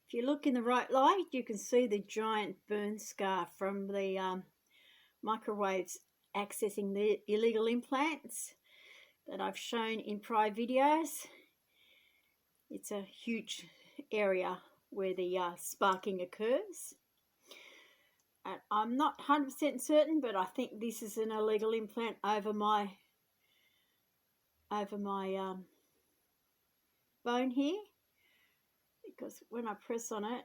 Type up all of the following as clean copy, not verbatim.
If you look in the right light, you can see the giant burn scar from the microwaves accessing the illegal implants that I've shown in prior videos. It's a huge area where the sparking occurs. And I'm not 100% certain, but I think this is an illegal implant over my bone here, because when I press on it,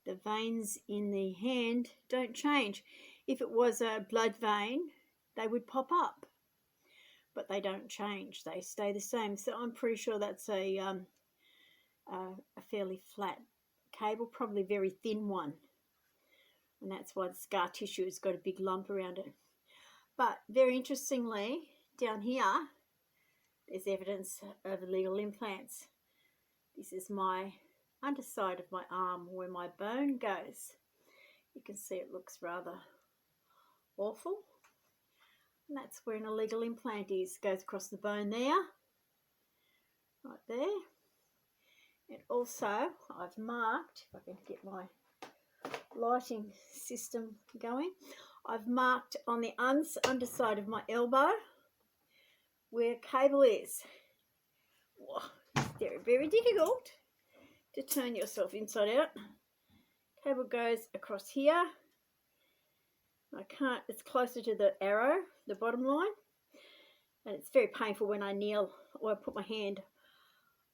the veins in the hand don't change. If it was a blood vein, they would pop up, but they don't change. They stay the same. So I'm pretty sure that's a fairly flat cable, probably a very thin one, and that's why the scar tissue has got a big lump around it. But very interestingly, down here, there's evidence of illegal implants. This is my underside of my arm where my bone goes. You can see it looks rather awful. And that's where an illegal implant is. Goes across the bone there, right there. And also I've marked, if I can get my lighting system going, I've marked on the underside of my elbow where cable is. Whoa, it's very, very difficult to turn yourself inside out. Cable goes across here. I can't, it's closer to the arrow, the bottom line, and it's very painful when I kneel or I put my hand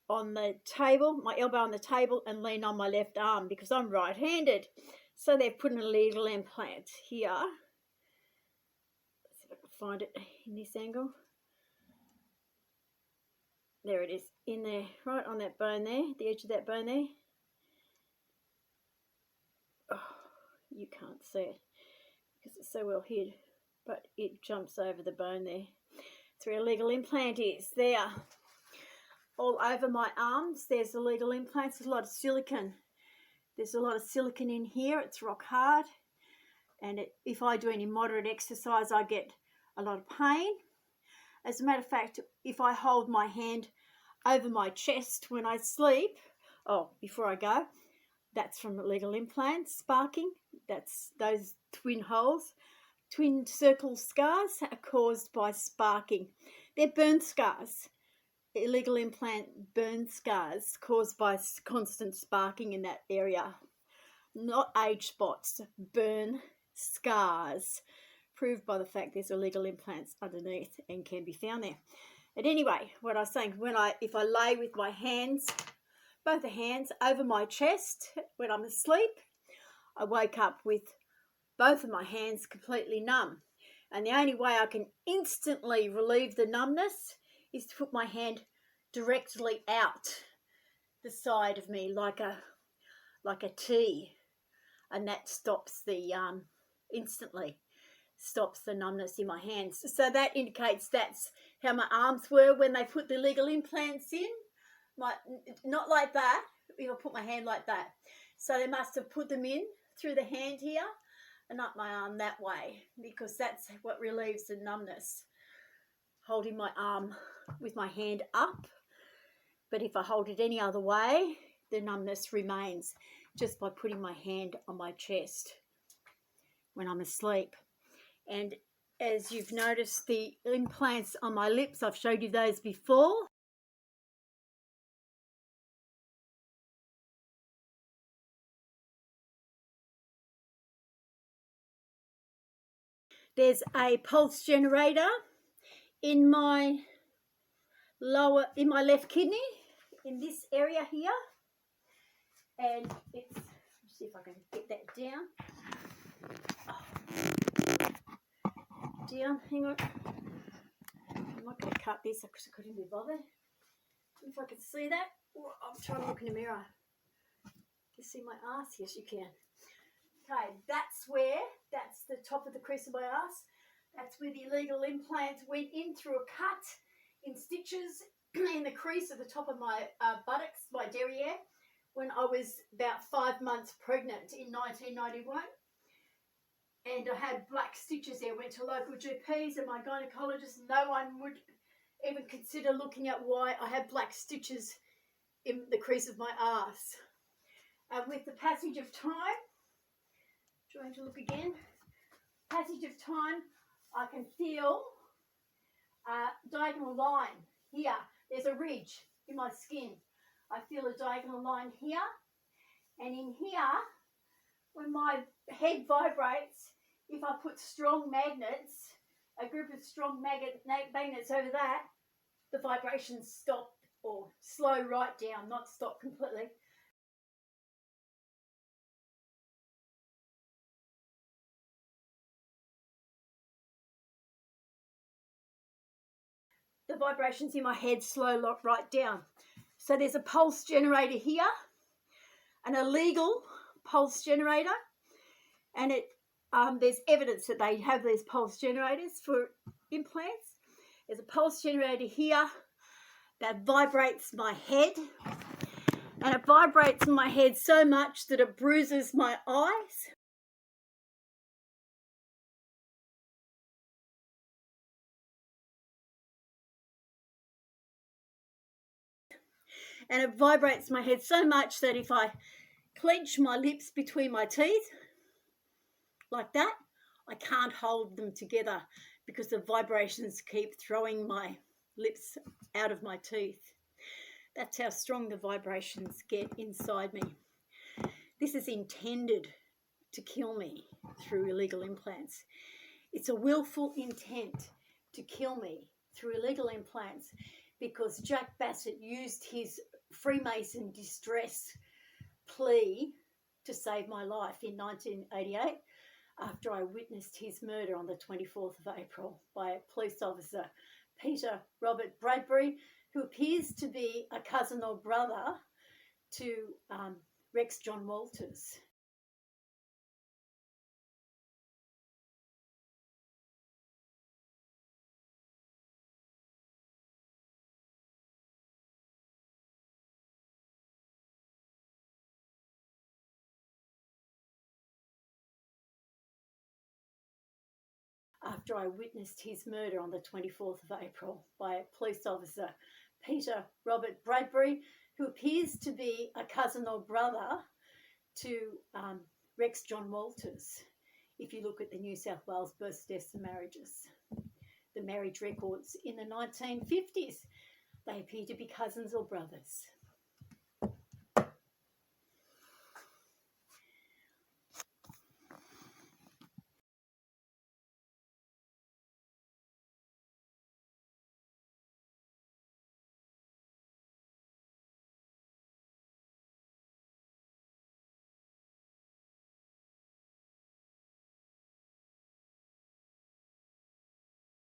on the table, my elbow on the table, and lean on my left arm because I'm right-handed. So they've put an illegal implant here. Let's see if I can find it in this angle. There it is, in there, right on that bone there, the edge of that bone there. Oh, you can't see it because it's so well hid, but it jumps over the bone there. That's where illegal implant is, there. All over my arms, there's illegal implants. There's a lot of silicone. There's a lot of silicone in here. It's rock hard. And if I do any moderate exercise, I get a lot of pain. As a matter of fact, if I hold my hand over my chest when I sleep, before I go, that's from illegal implants sparking. That's those twin holes. Twin circle scars are caused by sparking. They're burn scars. Illegal implant burn scars caused by constant sparking in that area. Not age spots, burn scars, proved by the fact there's illegal implants underneath and can be found there. But anyway, what I was saying, if I lay with my hands, both the hands over my chest when I'm asleep, I wake up with both of my hands completely numb. And the only way I can instantly relieve the numbness is to put my hand directly out the side of me like a T, and that stops the instantly stops the numbness in my hands. So that indicates that's how my arms were when they put the illegal implants in. Not like that, if I put my hand like that. So they must have put them in through the hand here and up my arm that way, because that's what relieves the numbness, holding my arm with my hand up. But if I hold it any other way, the numbness remains just by putting my hand on my chest when I'm asleep. And as you've noticed, the implants on my lips, I've showed you those before. There's a pulse generator in my left kidney, in this area here, and it's, let's see if I can get that down. Down, hang on. I'm not going to cut this because I couldn't be bothered. If I can see that, I'm trying to look in the mirror. Can you see my arse? Yes, you can. Okay, that's the top of the crease of my arse. That's where the illegal implant went in through a cut in stitches in the crease at the top of my buttocks, my derriere, when I was about 5 months pregnant in 1991. And I had black stitches there. Went to local GPs and my gynecologist. No one would even consider looking at why I had black stitches in the crease of my arse. And with the passage of time, trying to look again, passage of time, I can feel a diagonal line here. There's a ridge in my skin. I feel a diagonal line here. And in here, when my head vibrates, if I put strong magnets, a group of strong magnets over that, the vibrations stop or slow right down, not stop completely. The vibrations in my head slow right down. So there's a pulse generator here, an illegal pulse generator, and there's evidence that they have these pulse generators for implants. There's a pulse generator here that vibrates my head, and it vibrates in my head so much that it bruises my eyes. And it vibrates my head so much that if I clench my lips between my teeth, like that, I can't hold them together because the vibrations keep throwing my lips out of my teeth. That's how strong the vibrations get inside me. This is intended to kill me through illegal implants. It's a willful intent to kill me through illegal implants because Jack Bassett used his Freemason distress plea to save my life in 1988 after I witnessed his murder on the 24th of April by a police officer, Peter Robert Bradbury, who appears to be a cousin or brother to Rex John Walters. After I witnessed his murder on the 24th of April by a police officer, Peter Robert Bradbury, who appears to be a cousin or brother to Rex John Walters, if you look at the New South Wales births, deaths and marriages. The marriage records in the 1950s, they appear to be cousins or brothers.